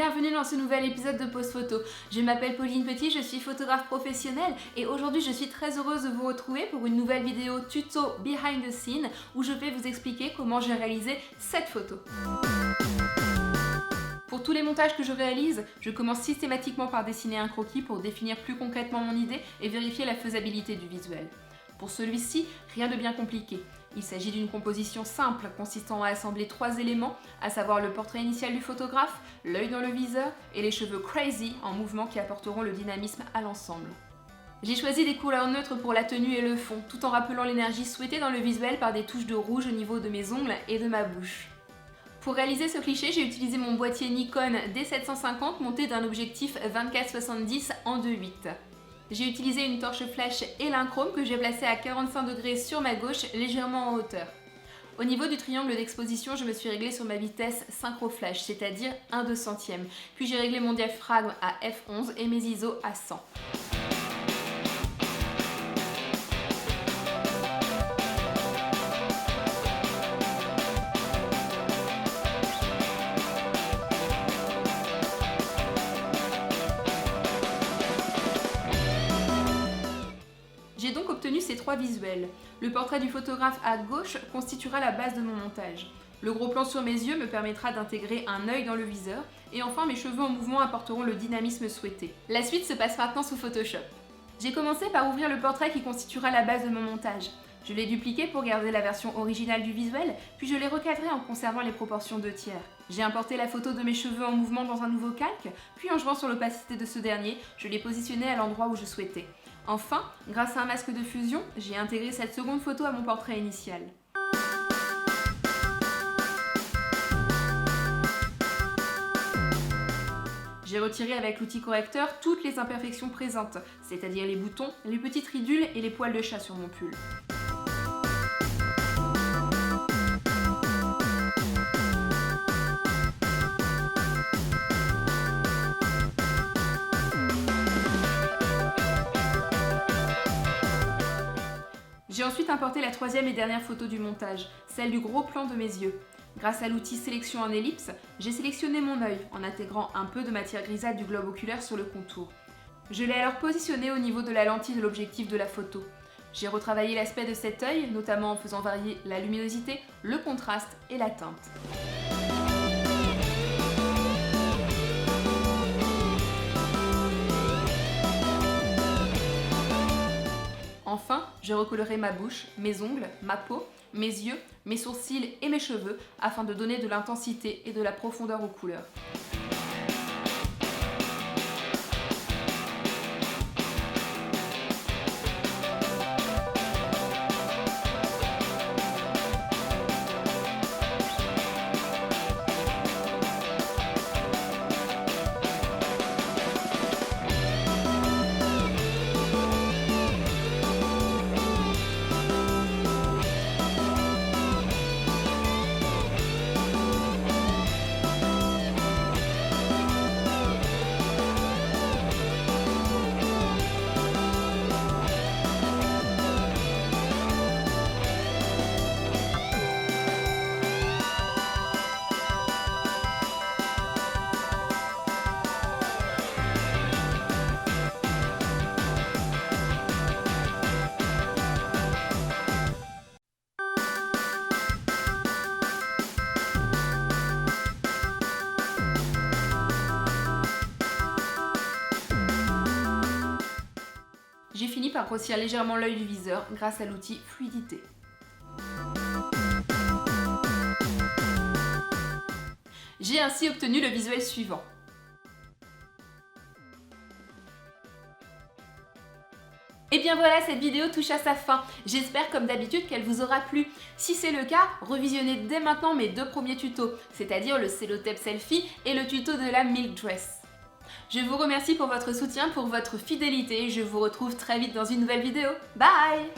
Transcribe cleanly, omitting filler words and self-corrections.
bienvenue dans ce nouvel épisode de Pause Photo. Je m'appelle Pauline Petit, je suis photographe professionnelle et aujourd'hui je suis très heureuse de vous retrouver pour une nouvelle vidéo tuto behind the scene où je vais vous expliquer comment j'ai réalisé cette photo. Pour tous les montages que je réalise, je commence systématiquement par dessiner un croquis pour définir plus concrètement mon idée et vérifier la faisabilité du visuel. Pour celui-ci, rien de bien compliqué. Il s'agit d'une composition simple consistant à assembler 3 éléments, à savoir le portrait initial du photographe, l'œil dans le viseur et les cheveux crazy en mouvement qui apporteront le dynamisme à l'ensemble. J'ai choisi des couleurs neutres pour la tenue et le fond, tout en rappelant l'énergie souhaitée dans le visuel par des touches de rouge au niveau de mes ongles et de ma bouche. Pour réaliser ce cliché, j'ai utilisé mon boîtier Nikon D750 monté d'un objectif 24-70 en 2.8. J'ai utilisé une torche flash Elinchrom que j'ai placée à 45 degrés sur ma gauche, légèrement en hauteur. Au niveau du triangle d'exposition, je me suis réglée sur ma vitesse synchro flash, c'est-à-dire 1/200. Puis j'ai réglé mon diaphragme à f11 et mes ISO à 100. J'ai donc obtenu ces 3 visuels. Le portrait du photographe à gauche constituera la base de mon montage. Le gros plan sur mes yeux me permettra d'intégrer un œil dans le viseur. Et enfin, mes cheveux en mouvement apporteront le dynamisme souhaité. La suite se passe maintenant sous Photoshop. J'ai commencé par ouvrir le portrait qui constituera la base de mon montage. Je l'ai dupliqué pour garder la version originale du visuel, puis je l'ai recadré en conservant les proportions 2/3. J'ai importé la photo de mes cheveux en mouvement dans un nouveau calque, puis en jouant sur l'opacité de ce dernier, je l'ai positionné à l'endroit où je souhaitais. Enfin, grâce à un masque de fusion, j'ai intégré cette seconde photo à mon portrait initial. J'ai retiré avec l'outil correcteur toutes les imperfections présentes, c'est-à-dire les boutons, les petites ridules et les poils de chat sur mon pull. J'ai ensuite importé la 3e et dernière photo du montage, celle du gros plan de mes yeux. Grâce à l'outil sélection en ellipse, j'ai sélectionné mon œil en intégrant un peu de matière grisâtre du globe oculaire sur le contour. Je l'ai alors positionné au niveau de la lentille de l'objectif de la photo. J'ai retravaillé l'aspect de cet œil, notamment en faisant varier la luminosité, le contraste et la teinte. Enfin, j'ai recoloré ma bouche, mes ongles, ma peau, mes yeux, mes sourcils et mes cheveux afin de donner de l'intensité et de la profondeur aux couleurs. J'ai fini par grossir légèrement l'œil du viseur grâce à l'outil fluidité. J'ai ainsi obtenu le visuel suivant. Et bien voilà, cette vidéo touche à sa fin. J'espère comme d'habitude qu'elle vous aura plu. Si c'est le cas, revisionnez dès maintenant mes 2 premiers tutos, c'est-à-dire le cellotape selfie et le tuto de la milk dress. Je vous remercie pour votre soutien, pour votre fidélité et je vous retrouve très vite dans une nouvelle vidéo. Bye!